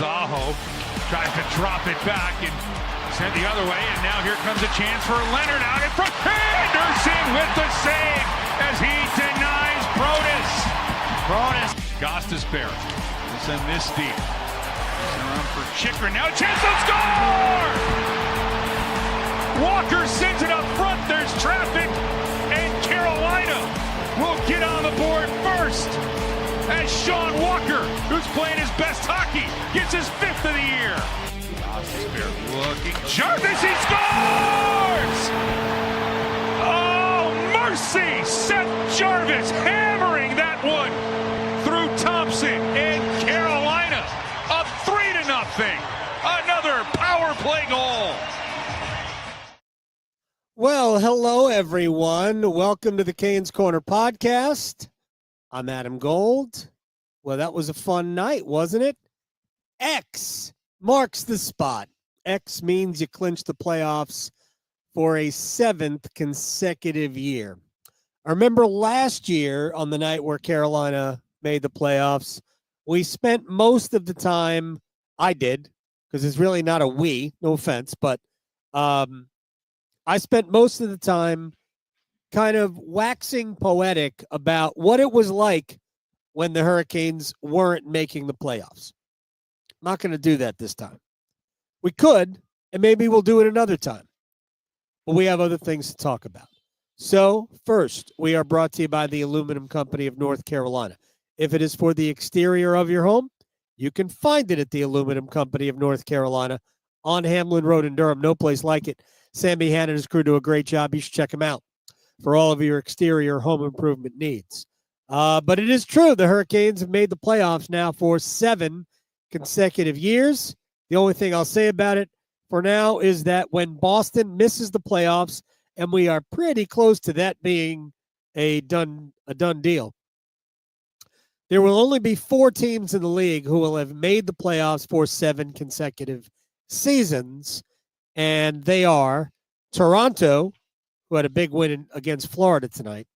Aho tries to drop it back and send the other way, and now here comes a chance for Leonard out in front. Andersen with the save as he denies Protas. Gostisbehere will send this deep. Around for Chychrun, now a chance to score! Walker sends it up front, there's traffic, and Carolina will get on the board first as Sean Walker, who's playing his best hockey, gets his 5th of the year. Gostisbehere looking, Jarvis, he scores! Oh, mercy! Seth Jarvis hammering that one through Thompson, and Carolina up 3-0. Another power play goal. Well, hello, everyone. Welcome to the Canes Corner podcast. I'm Adam Gold. Well, that was a fun night, wasn't it? X marks the spot. X means you clinch the playoffs for a 7th consecutive year. I remember last year on the night where Carolina made the playoffs, we spent most of the time, I did, because it's really not a we, no offense, but I spent most of the time kind of waxing poetic about what it was like when the Hurricanes weren't making the playoffs. I'm not going to do that this time. We could, and maybe we'll do it another time, but we have other things to talk about. So first, we are brought to you by the Aluminum Company of North Carolina. If it is for the exterior of your home, you can find it at the Aluminum Company of North Carolina on Hamlin Road in Durham. No place like it. Sammy Hanna and his crew do a great job. You should check them out for all of your exterior home improvement needs. But it is true. The Hurricanes have made the playoffs now for 7 consecutive years. The only thing I'll say about it for now is that when Boston misses the playoffs, and we are pretty close to that being a done deal, there will only be 4 teams in the league who will have made the playoffs for 7 consecutive seasons, and they are Toronto, who had a big win against Florida tonight,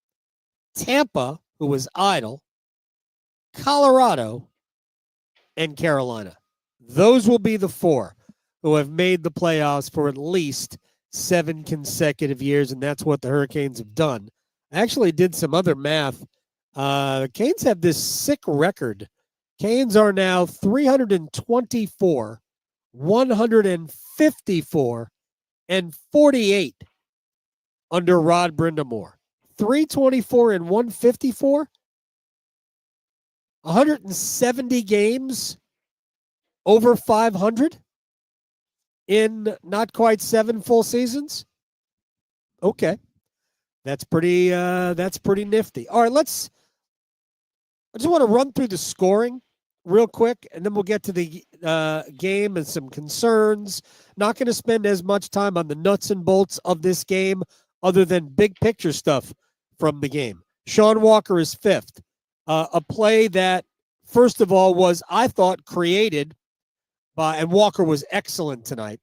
Tampa, who was idle, Colorado, and Carolina. Those will be the 4 who have made the playoffs for at least 7 consecutive years, and that's what the Hurricanes have done. I actually did some other math. The Canes have this sick record. Canes are now 324, 154, and 48 under Rod Brindamore. 324 and 154? 170 games over 500 in not quite 7 full seasons? Okay. That's pretty nifty. All right, I just want to run through the scoring real quick, and then we'll get to the game and some concerns. Not going to spend as much time on the nuts and bolts of this game other than big picture stuff from the game. Sean Walker is 5th. A play that, first of all, was, I thought, created by, and Walker was excellent tonight.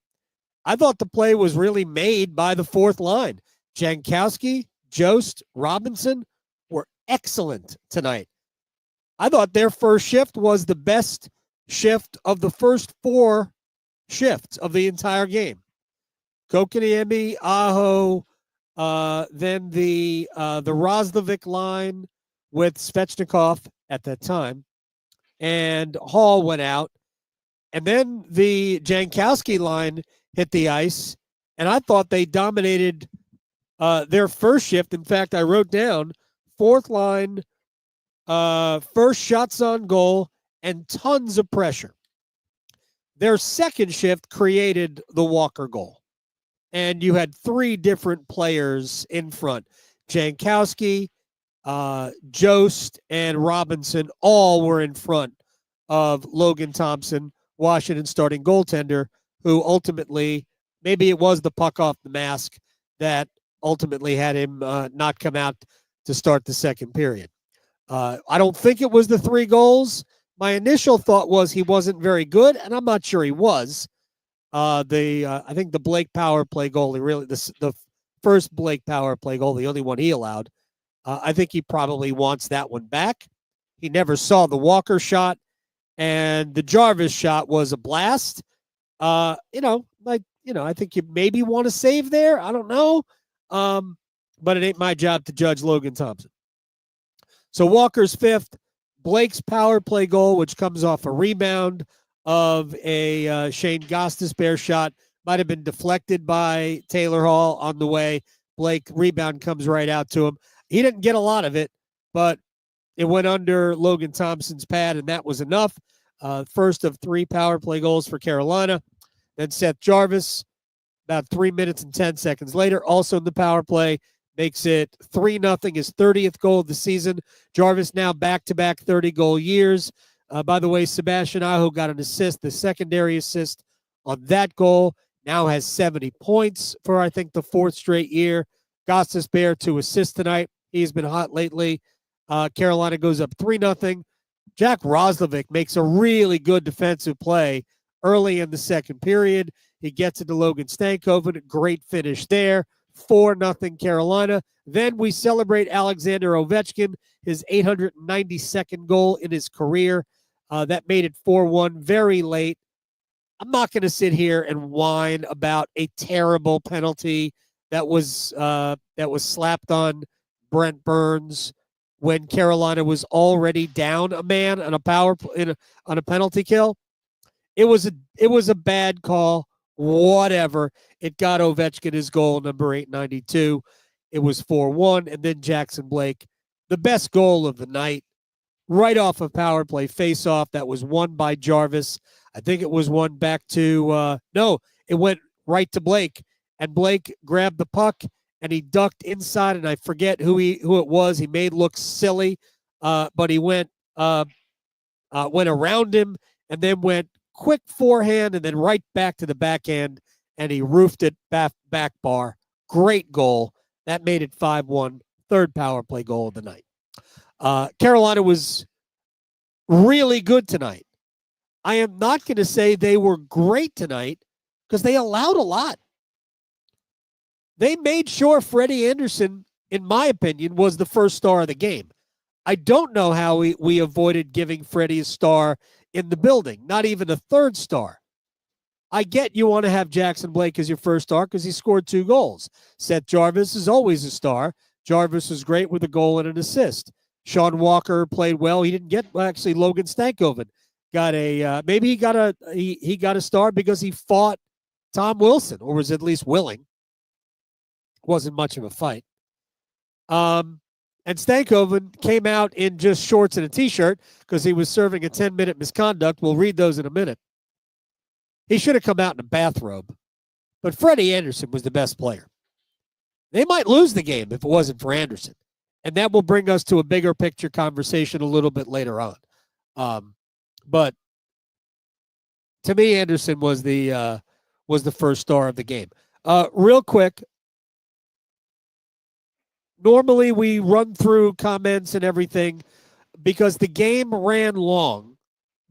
I thought the play was really made by the 4th line. Jankowski, Jost, Robinson were excellent tonight. I thought their first shift was the best shift of the first 4 shifts of the entire game. Kotkaniemi, Aho, then the Roslovic line with Svechnikov at that time, and Hall went out, and then the Jankowski line hit the ice, and I thought they dominated their first shift. In fact, I wrote down 4th line, first shots on goal, and tons of pressure. Their second shift created the Walker goal. And you had 3 different players in front. Jankowski, Jost, and Robinson all were in front of Logan Thompson, Washington's starting goaltender, who ultimately, maybe it was the puck off the mask that ultimately had him not come out to start the second period. I don't think it was the 3 goals. My initial thought was he wasn't very good, and I'm not sure he was. I think the Blake power play goal, the first Blake power play goal, the only one he allowed, I think he probably wants that one back. He never saw the Walker shot, And the Jarvis shot was a blast. I think you maybe want to save there. I don't know. But it ain't my job to judge Logan Thompson. So Walker's fifth, Blake's power play goal, which comes off a rebound of a Shane Gostisbehere shot, might have been deflected by Taylor Hall on the way. Blake rebound comes right out to him. He didn't get a lot of it, but it went under Logan Thompson's pad, and that was enough. First of 3 power play goals for Carolina. Then Seth Jarvis, about 3 minutes and 10 seconds later, also in the power play, makes it 3-0, his 30th goal of the season. Jarvis now back-to-back 30-goal years. By the way, Sebastian Aho got an assist, the secondary assist on that goal. Now has 70 points for, I think, the 4th straight year. Gostisbehere to assist tonight. He's been hot lately. Carolina goes up 3-0. Jack Roslovic makes a really good defensive play early in the second period. He gets it to Logan Stankoven. Great finish there. 4-0 Carolina. Then we celebrate Alexander Ovechkin, his 892nd goal in his career. That made it 4-1 very late. I'm not going to sit here and whine about a terrible penalty that was slapped on Brent Burns when Carolina was already down a man on a penalty kill. It was a bad call. Whatever. It got Ovechkin his goal, number 892. It was 4-1, and then Jackson Blake, the best goal of the night, right off of power play face-off that was won by Jarvis. I think it was one back to it went right to Blake, and Blake grabbed the puck and he ducked inside, and I forget who it was. He made look silly, but he went around him and then went quick forehand and then right back to the backhand, and he roofed it back bar. Great goal. That made it 5-1, third power play goal of the night. Carolina was really good tonight. I am not going to say they were great tonight because they allowed a lot. They made sure Freddie Andersen, in my opinion, was the first star of the game. I don't know how we avoided giving Freddie a star in the building, not even a third star. I get you want to have Jackson Blake as your first star because he scored 2 goals. Seth Jarvis is always a star. Jarvis was great with a goal and an assist. Sean Walker played well. He didn't get, actually, Logan Stankoven got maybe he got a star because he fought Tom Wilson, or was at least willing. Wasn't much of a fight. And Stankoven came out in just shorts and a T-shirt because he was serving a 10-minute misconduct. We'll read those in a minute. He should have come out in a bathrobe. But Freddie Andersen was the best player. They might lose the game if it wasn't for Andersen. And that will bring us to a bigger picture conversation a little bit later on. But to me, Andersen was the first star of the game. Real quick, normally we run through comments and everything because the game ran long,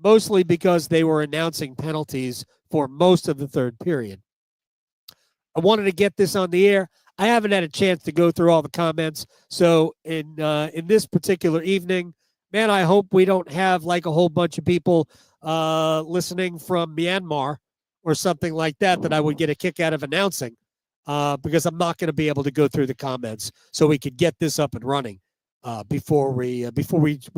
mostly because they were announcing penalties for most of the third period. I wanted to get this on the air. I haven't had a chance to go through all the comments. So in this particular evening, man, I hope we don't have like a whole bunch of people listening from Myanmar or something like that I would get a kick out of announcing because I'm not going to be able to go through the comments so we could get this up and running before we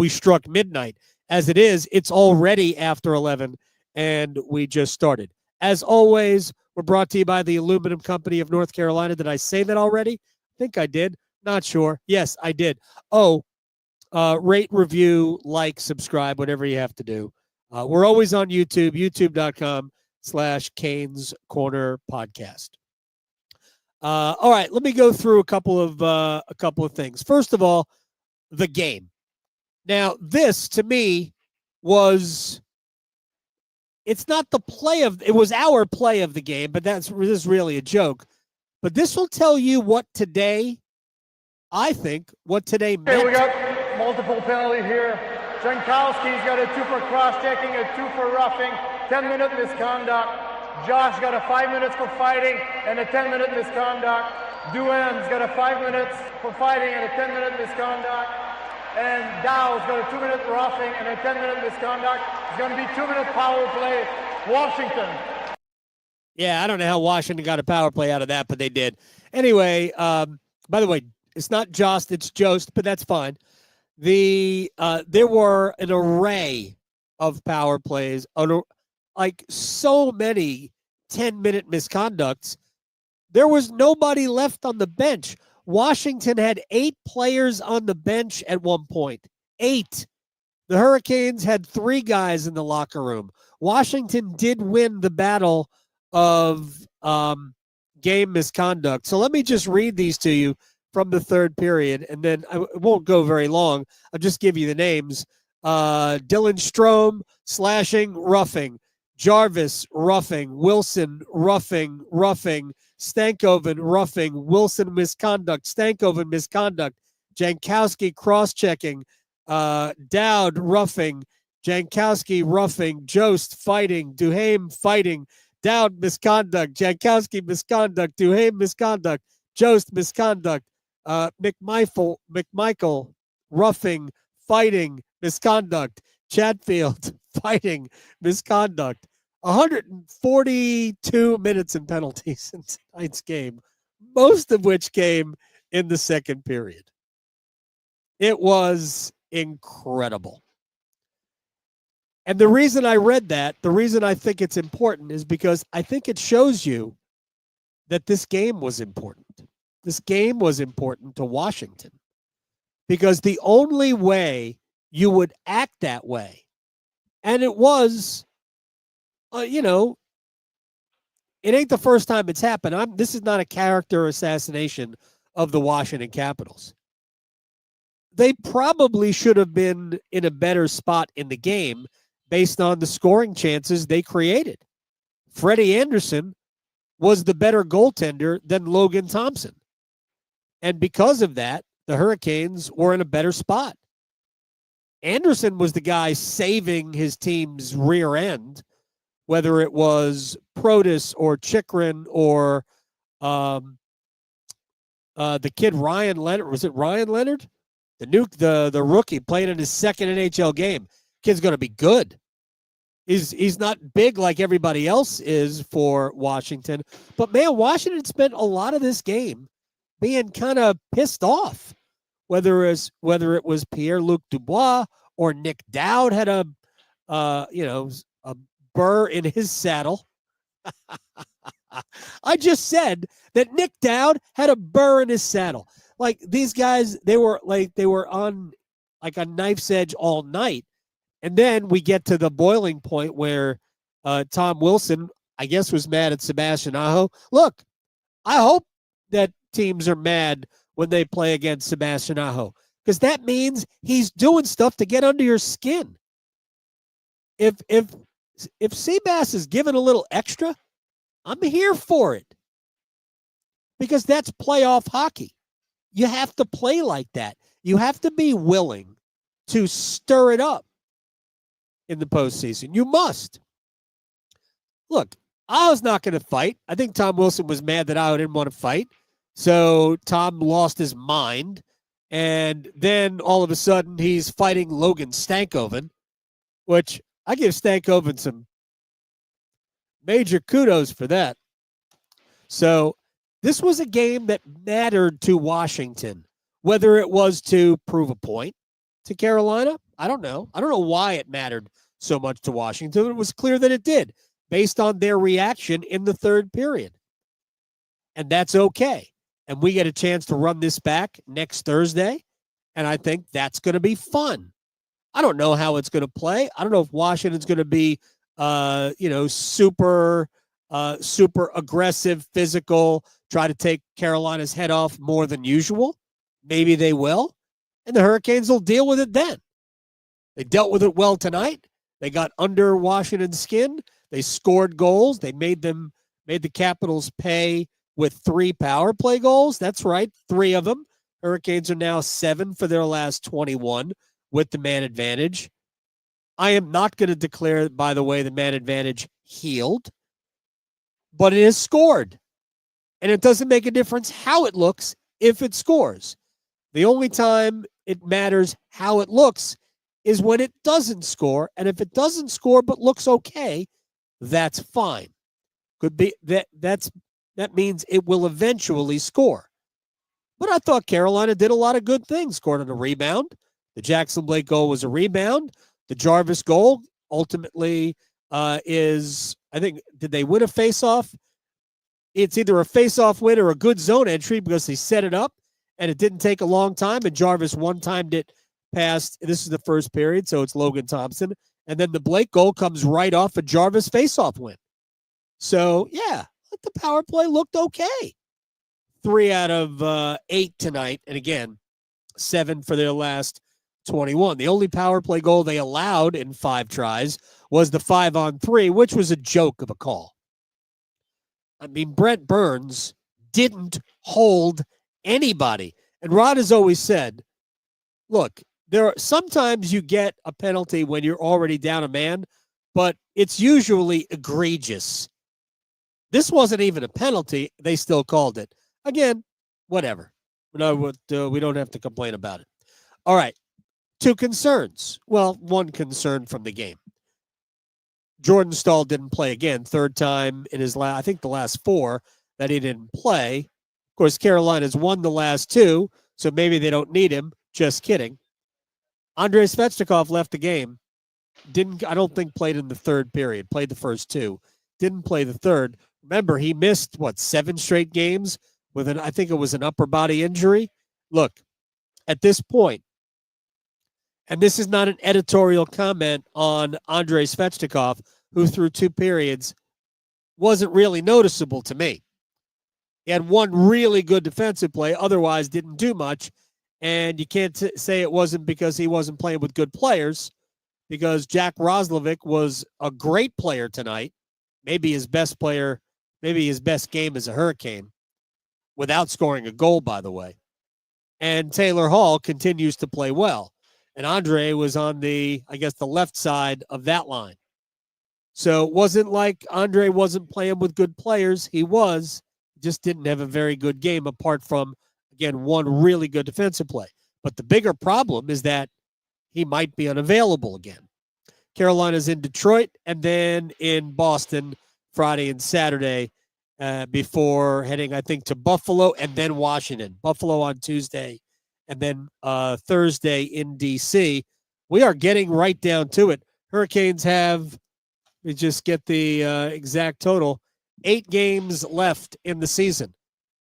struck midnight. As it is, it's already after 11 and we just started. As always, we're brought to you by the Aluminum Company of North Carolina. Did I say that already? I think I did. Not sure. Yes, I did. Rate, review, like, subscribe, whatever you have to do. We're always on YouTube, youtube.com/Canes Corner Podcast. All right, let me go through a couple of things. First of all, the game. Now, this to me it's not it was our play of the game, but this is really a joke. But this will tell you what today meant. Okay, we got multiple penalties here. Jankowski's got a 2 for cross-checking, a 2 for roughing, 10-minute misconduct. Josh got a 5 minutes for fighting and a 10-minute misconduct. Duan's got a 5 minutes for fighting and a 10-minute misconduct. And Dow's got a 2-minute roughing and a 10-minute misconduct. It's going to be 2-minute power play. Washington. Yeah, I don't know how Washington got a power play out of that, but they did. Anyway, by the way, it's not Jost, it's Jost, but that's fine. There were an array of power plays, like so many 10-minute misconducts. There was nobody left on the bench. Washington had 8 players on the bench at one point. 8. The Hurricanes had 3 guys in the locker room. Washington did win the battle of game misconduct. So let me just read these to you from the third period, and then I won't go very long. I'll just give you the names. Dylan Strome, slashing, roughing. Jarvis, roughing. Wilson, roughing. Stankoven, roughing. Wilson, misconduct. Stankoven, misconduct. Jankowski, cross-checking. Dowd, roughing. Jankowski, roughing. Jost, fighting. Duhaime, fighting. Dowd, misconduct. Jankowski, misconduct. Duhaime, misconduct. Jost, misconduct. McMichael, roughing, fighting, misconduct. Chatfield, fighting, misconduct. 142 minutes in penalties in tonight's game, most of which came in the second period. It was incredible. And the reason I read that, the reason I think it's important is because I think it shows you that this game was important. This game was important to Washington because the only way you would act that way, and it was, it ain't the first time it's happened. This is not a character assassination of the Washington Capitals. They probably should have been in a better spot in the game based on the scoring chances they created. Freddie Andersen was the better goaltender than Logan Thompson. And because of that, the Hurricanes were in a better spot. Andersen was the guy saving his team's rear end, whether it was Protas or Chikrin or the kid Ryan Leonard. Was it Ryan Leonard? The rookie playing in his second NHL game. Kid's going to be good. He's not big like everybody else is for Washington. But, man, Washington spent a lot of this game being kind of pissed off, whether it was Pierre-Luc Dubois or Nick Dowd had a burr in his saddle. I just said that Nick Dowd had a burr in his saddle. Like these guys, they were on like a knife's edge all night. And then we get to the boiling point where Tom Wilson, I guess, was mad at Sebastian Aho. Look, I hope that teams are mad when they play against Sebastian Aho because that means he's doing stuff to get under your skin. If Seabass is giving a little extra, I'm here for it because that's playoff hockey. You have to play like that. You have to be willing to stir it up in the postseason. You must. Look, Aho's not going to fight. I think Tom Wilson was mad that Aho didn't want to fight. So Tom lost his mind. And then all of a sudden he's fighting Logan Stankoven, which I give Stankoven some major kudos for that. So this was a game that mattered to Washington, whether it was to prove a point to Carolina. I don't know. I don't know why it mattered so much to Washington. It was clear that it did based on their reaction in the third period. And that's okay. And we get a chance to run this back next Thursday. And I think that's going to be fun. I don't know how it's going to play. I don't know if Washington's going to be, super aggressive, physical, try to take Carolina's head off more than usual. Maybe they will. And the Hurricanes will deal with it then. They dealt with it well tonight. They got under Washington's skin. They scored goals. They made the Capitals pay with 3 power play goals. That's right, 3 of them. Hurricanes are now 7 for their last 21 with the man advantage. I am not going to declare, by the way, the man advantage healed, but it is scored. And it doesn't make a difference how it looks if it scores. The only time it matters how it looks is when it doesn't score. And if it doesn't score but looks okay, that's fine. Could be that means it will eventually score. But I thought Carolina did a lot of good things. Scored on a rebound. The Jackson Blake goal was a rebound. The Jarvis goal ultimately is, I think, did they win a faceoff? It's either a faceoff win or a good zone entry because they set it up and it didn't take a long time. And Jarvis one-timed it past, this is the first period, so it's Logan Thompson. And then the Blake goal comes right off a Jarvis faceoff win. So, yeah, the power play looked okay. 3 out of 8 tonight. And again, 7 for their last 21. The only power play goal they allowed in 5 tries was the 5-on-3, which was a joke of a call. I mean, Brent Burns didn't hold anybody. And Rod has always said, look, sometimes you get a penalty when you're already down a man, but it's usually egregious. This wasn't even a penalty. They still called it. Again, whatever. No, we don't have to complain about it. All right. 2 concerns. Well, 1 concern from the game. Jordan Staal didn't play again. 3rd time in his I think the last 4 that he didn't play. Of course, Carolina's won the last 2, so maybe they don't need him. Just kidding. Andrei Svechnikov left the game. I don't think played in the 3rd period. Played the first 2. Didn't play the 3rd. Remember, he missed, 7 straight games with I think it was an upper body injury. Look, at this point, and this is not an editorial comment on Andrei Svechnikov, who through 2 periods wasn't really noticeable to me. He had 1 really good defensive play, otherwise didn't do much. And you can't say it wasn't because he wasn't playing with good players, because Jack Roslovic was a great player tonight. Maybe his best player, maybe his best game as a Hurricane, without scoring a goal, by the way. And Taylor Hall continues to play well. And Andrei was on the left side of that line. So it wasn't like Andrei wasn't playing with good players. He was, just didn't have a very good game apart from, again, 1 really good defensive play. But the bigger problem is that he might be unavailable again. Carolina's in Detroit and then in Boston Friday and Saturday before heading, I think, to Buffalo and then Washington. Buffalo on Tuesday and then Thursday in D.C. We are getting right down to it. Hurricanes have, we just get the exact total, 8 games left in the season.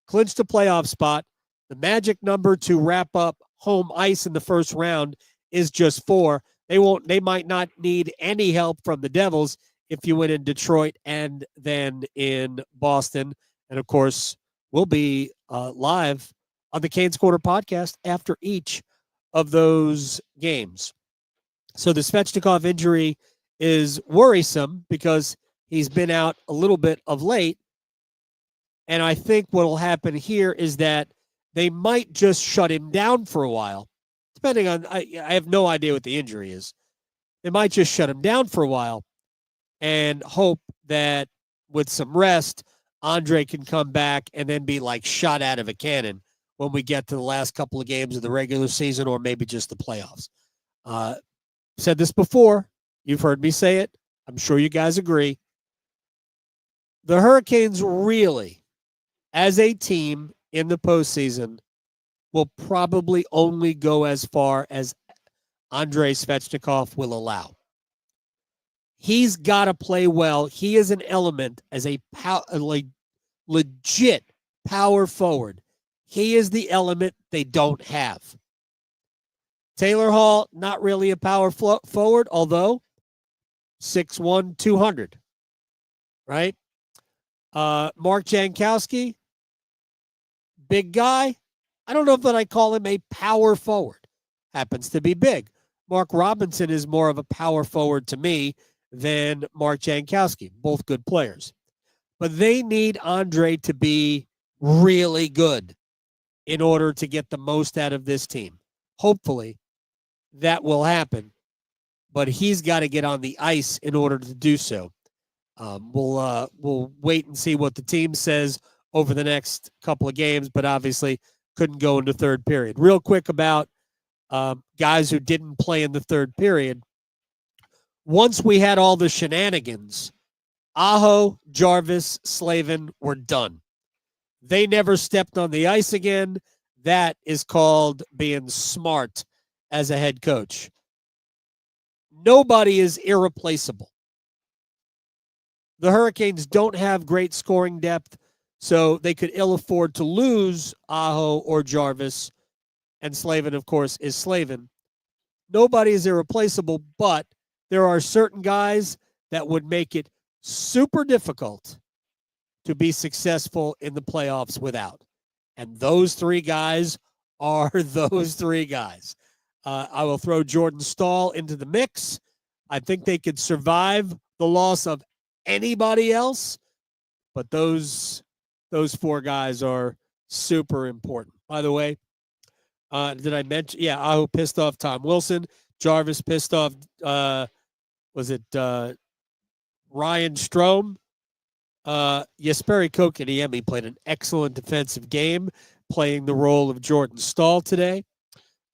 Clinched a playoff spot. The magic number to wrap up home ice in the first round is just 4. They might not need any help from the Devils if you win in Detroit and then in Boston. And of course, we'll be live on the Canes Corner podcast after each of those games. So the Svechnikov injury is worrisome because he's been out a little bit of late. And I think what will happen here is that they might just shut him down for a while, depending on, I have no idea what the injury is. They might just shut him down for a while and hope that with some rest, Andrei can come back and then be like shot out of a cannon when we get to the last couple of games of the regular season or maybe just the playoffs. Said this before. You've heard me say it. I'm sure you guys agree. The Hurricanes really, as a team in the postseason, will probably only go as far as Andrei Svechnikov will allow. He's got to play well. He is an element as a legit power forward. He is the element they don't have. Taylor Hall, not really a power forward, although 6'1", 200, right? Mark Jankowski, big guy. I don't know if that I call him a power forward. Happens to be big. Mark Robinson is more of a power forward to me than Mark Jankowski. Both good players. But they need Andrei to be really good in order to get the most out of this team. Hopefully, that will happen. But he's got to get on the ice in order to do so. We'll wait and see what the team says over the next couple of games, but obviously couldn't go into 3rd period. Real quick about guys who didn't play in the third period. Once we had all the shenanigans, Aho, Jarvis, Slavin were done. They never stepped on the ice again. That is called being smart as a head coach. Nobody is irreplaceable. The Hurricanes don't have great scoring depth, so they could ill afford to lose Aho or Jarvis, and Slavin, of course, is Slavin. Nobody is irreplaceable, but there are certain guys that would make it super difficult to be successful in the playoffs without. And those three guys are those three guys. I will throw Jordan Staal into the mix. I think they could survive the loss of anybody else, but those four guys are super important. By the way, did I mention? Yeah, Aho pissed off Tom Wilson. Jarvis pissed off, was it Ryan Strome? Jesperi Kotkaniemi played an excellent defensive game, playing the role of Jordan Staal today.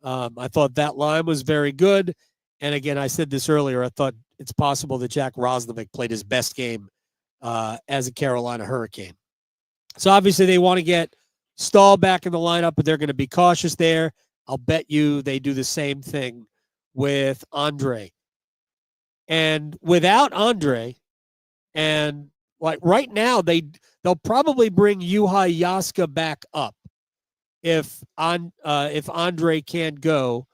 I thought that line was very good. And again, I said this earlier, I thought it's possible that Jack Roslovic played his best game as a Carolina Hurricane. So obviously they want to get Staal back in the lineup, but they're going to be cautious there. I'll bet you they do the same thing with Andrei. And without Andrei, and like right now, they'll probably bring Juha Jaska back up if Andrei can't go.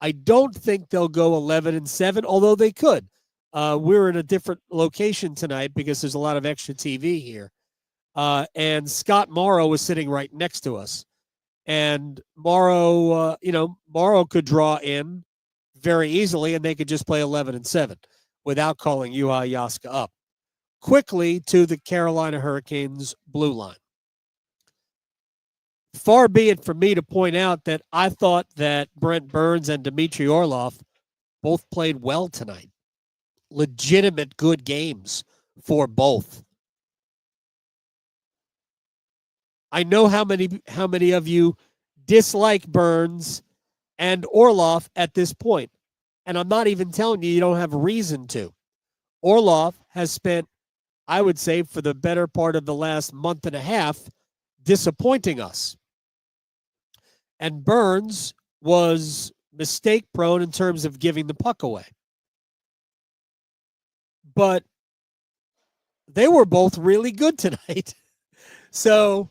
I don't think they'll go 11-7, although they could. We're in a different location tonight because there's a lot of extra TV here. And Scott Morrow was sitting right next to us. And Morrow, Morrow could draw in very easily, and they could just play 11-7 without calling Juha Jaska up. Quickly to the Carolina Hurricanes blue line. Far be it from me to point out that I thought that Brent Burns and Dmitry Orlov both played well tonight. Legitimate good games for both. I know how many of you dislike Burns and Orlov at this point, and I'm not even telling you don't have reason to. Orlov has spent, I would say, for the better part of the last month and a half, disappointing us. And Burns was mistake-prone in terms of giving the puck away. But they were both really good tonight. So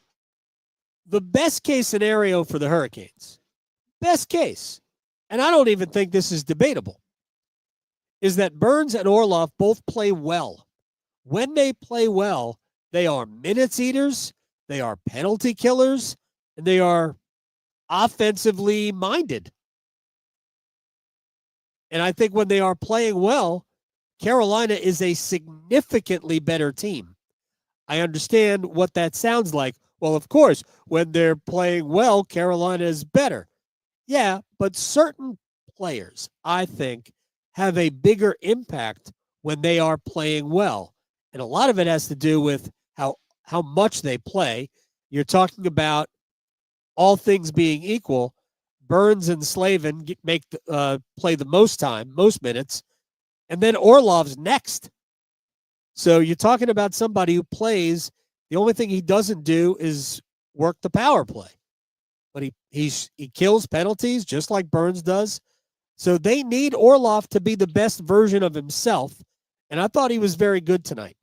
the best-case scenario for the Hurricanes, best case, and I don't even think this is debatable, is that Burns and Orlov both play well. When they play well, they are minutes eaters, they are penalty killers, and they are offensively minded. And I think when they are playing well, Carolina is a significantly better team. I understand what that sounds like. Well, of course, when they're playing well, Carolina is better. Yeah, but certain players, I think, have a bigger impact when they are playing well. And a lot of it has to do with how much they play. You're talking about, all things being equal, Burns and Slavin play the most time, most minutes, and then Orlov's next. So you're talking about somebody who plays. The only thing he doesn't do is work the power play, but he kills penalties just like Burns does. So they need Orlov to be the best version of himself, and I thought he was very good tonight.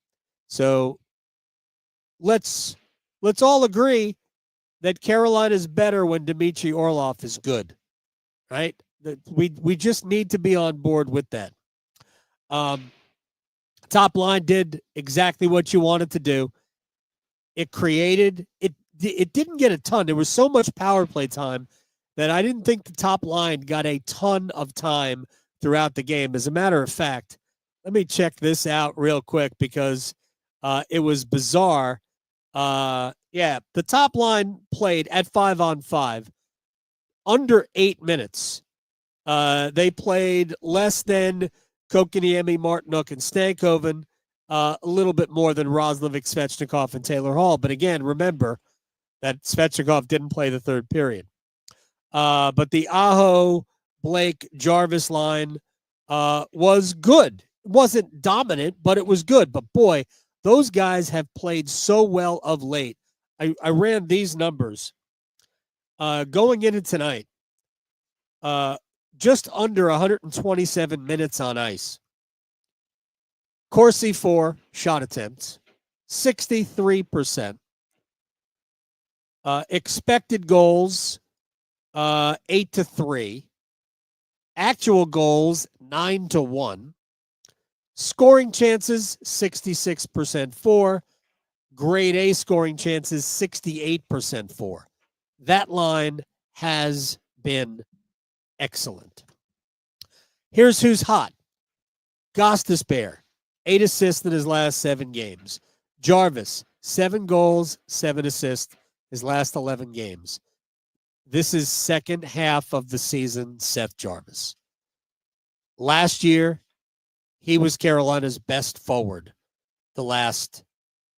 So let's all agree that Carolina is better when Dmitry Orlov is good, right? We just need to be on board with that. Top line did exactly what you wanted to do. It created it. It didn't get a ton. There was so much power play time that I didn't think the top line got a ton of time throughout the game. As a matter of fact, let me check this out real quick because it was bizarre. Yeah, the top line played at 5-on-5 under 8 minutes. They played less than Kotkaniemi, Martinook, and Stankoven, a little bit more than Roslovic, Svechnikov, and Taylor Hall. But again, remember that Svechnikov didn't play the third period. But the Aho, Blake, Jarvis line was good. It wasn't dominant, but it was good. But boy, those guys have played so well of late. I ran these numbers going into tonight. Just under 127 minutes on ice. Corsi 4 shot attempts, 63%. Expected goals, 8-3. Actual goals, 9-1. Scoring chances, 66% for. Grade A scoring chances, 68% for. That line has been excellent. Here's who's hot. Gostisbehere, 8 assists in his last 7 games. Jarvis, 7 goals, 7 assists his last 11 games. This is second half of the season, Seth Jarvis. Last year, he was Carolina's best forward the last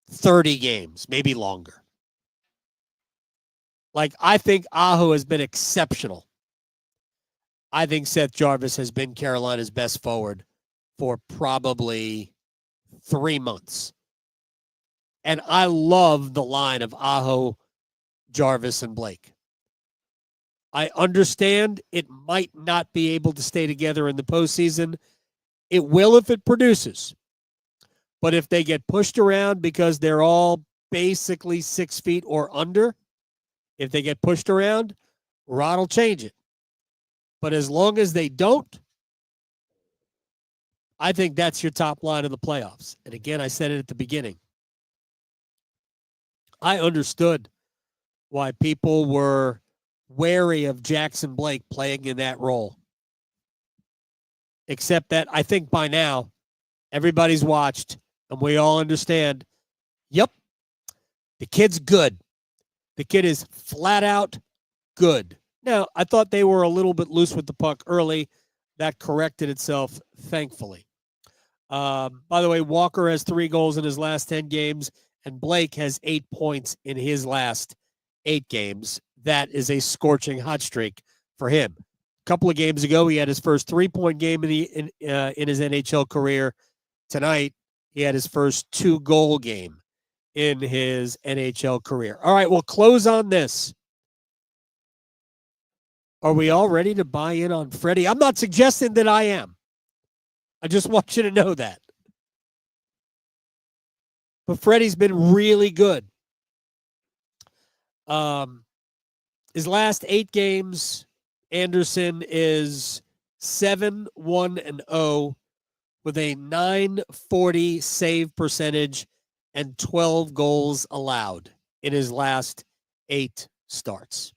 30 games, maybe longer. I think Aho has been exceptional. I think Seth Jarvis has been Carolina's best forward for probably 3 months. And I love the line of Aho, Jarvis, and Blake. I understand it might not be able to stay together in the postseason. It will if it produces. But if they get pushed around because they're all basically 6 feet or under, if they get pushed around, Rod will change it. But as long as they don't, I think that's your top line of the playoffs. And again, I said it at the beginning. I understood why people were wary of Jackson Blake playing in that role. Except that I think by now, everybody's watched, and we all understand, yep, the kid's good. The kid is flat out good. Now, I thought they were a little bit loose with the puck early. That corrected itself, thankfully. By the way, Walker has 3 goals in his last 10 games, and Blake has 8 points in his last 8 games. That is a scorching hot streak for him. A couple of games ago, he had his first 3-point game in his NHL career. Tonight, he had his first 2-goal game in his NHL career. All right, we'll close on this. Are we all ready to buy in on Freddie? I'm not suggesting that I am. I just want you to know that. But Freddie's been really good. His last 8 games, Andersen is 7-1-0 with a .940 save percentage and 12 goals allowed in his last 8 starts.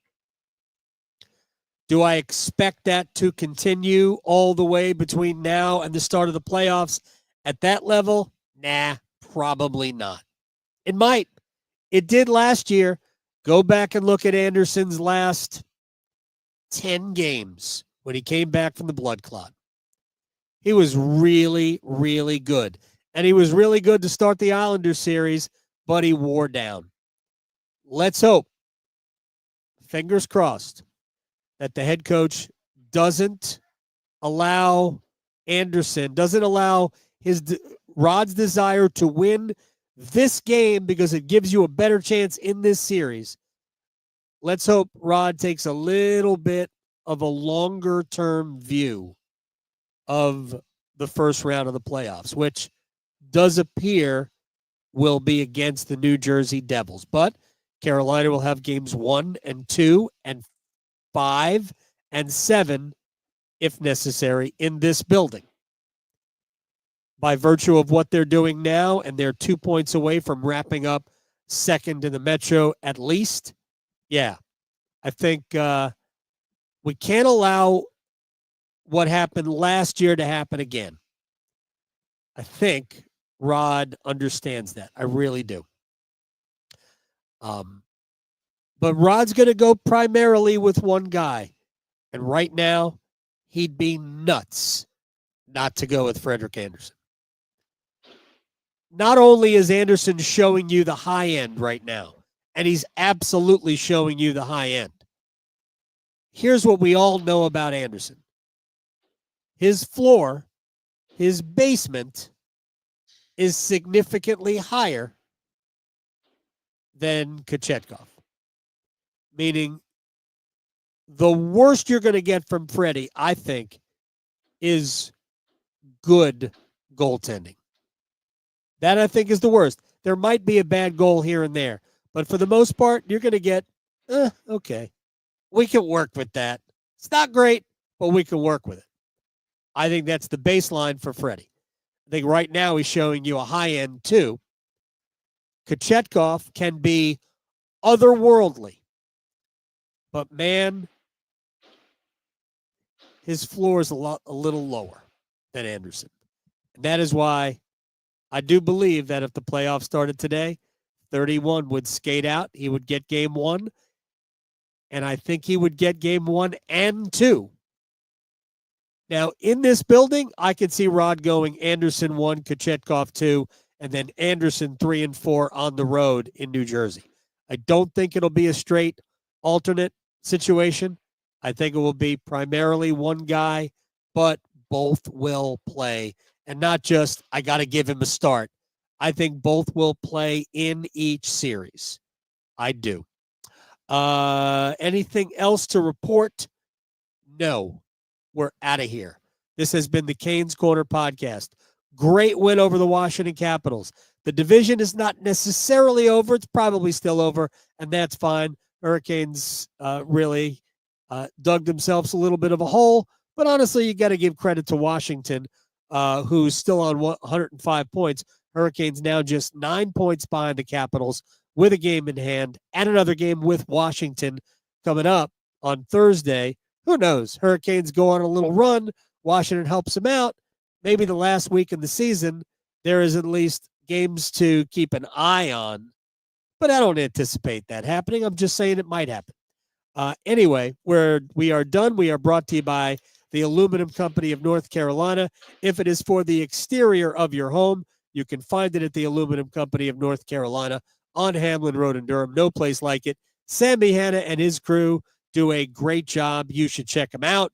Do I expect that to continue all the way between now and the start of the playoffs at that level? Nah, probably not. It might. It did last year. Go back and look at Andersen's last 10 games when he came back from the blood clot. He was really, really good. And he was really good to start the Islanders series, but he wore down. Let's hope, fingers crossed, that the head coach doesn't allow Andersen, doesn't allow Rod's desire to win this game because it gives you a better chance in this series. Let's hope Rod takes a little bit of a longer-term view of the first round of the playoffs, which does appear will be against the New Jersey Devils. But Carolina will have games 1 and 2 and 5 and 7, if necessary, in this building. By virtue of what they're doing now, and they're 2 points away from wrapping up second in the Metro at least, yeah, I think we can't allow what happened last year to happen again. I think Rod understands that. I really do. But Rod's going to go primarily with one guy. And right now, he'd be nuts not to go with Frederik Andersen. Not only is Andersen showing you the high end right now, and he's absolutely showing you the high end. Here's what we all know about Andersen. his floor, his basement is significantly higher than Kochetkov. Meaning the worst you're going to get from Freddie, I think, is good goaltending. That, I think, is the worst. There might be a bad goal here and there, but for the most part, you're going to get, okay, we can work with that. It's not great, but we can work with it. I think that's the baseline for Freddie. I think right now he's showing you a high end too. Kochetkov can be otherworldly, but man, his floor is a little lower than Andersen. And that is why I do believe that if the playoffs started today, 31 would skate out. He would get game 1. And I think he would get game 1 and 2. Now, in this building, I could see Rod going Andersen 1, Kochetkov 2, and then Andersen 3 and 4 on the road in New Jersey. I don't think it'll be a straight alternate situation. I think it will be primarily one guy, but both will play. And not just, I got to give him a start. I think both will play in each series. I do. Anything else to report? No. We're out of here. This has been the Canes Corner podcast. Great win over the Washington Capitals. The division is not necessarily over. It's probably still over, and that's fine. Hurricanes really dug themselves a little bit of a hole, but honestly, you got to give credit to Washington, who's still on 105 points. Hurricanes now just 9 points behind the Capitals with a game in hand and another game with Washington coming up on Thursday. Who knows? Hurricanes go on a little run. Washington helps them out. Maybe the last week in the season, there is at least games to keep an eye on. But I don't anticipate that happening. I'm just saying it might happen. Anyway, we are done. We are brought to you by the Aluminum Company of North Carolina. If it is for the exterior of your home, you can find it at the Aluminum Company of North Carolina on Hamlin Road in Durham. No place like it. Sammy Hanna and his crew do a great job. You should check them out.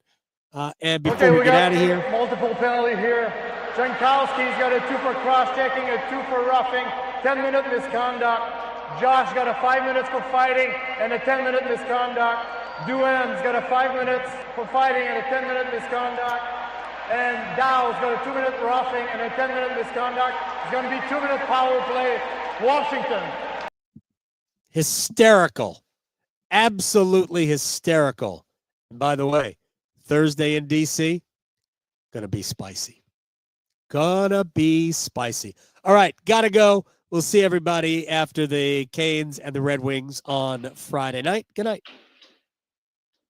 And before we get out of here, multiple penalty here. Jankowski's got a 2 for cross-checking, a 2 for roughing, 10-minute misconduct. Josh got a 5 minutes for fighting and a 10-minute misconduct. Duan's got a 5 minutes for fighting and a 10-minute misconduct. And Dow's got a 2-minute roughing and a 10-minute misconduct. It's going to be 2-minute power play. Washington. Hysterical. Absolutely hysterical. And by the way, Thursday in D.C., gonna be spicy. Gonna be spicy. All right, gotta go. We'll see everybody after the Canes and the Red Wings on Friday night. Good night.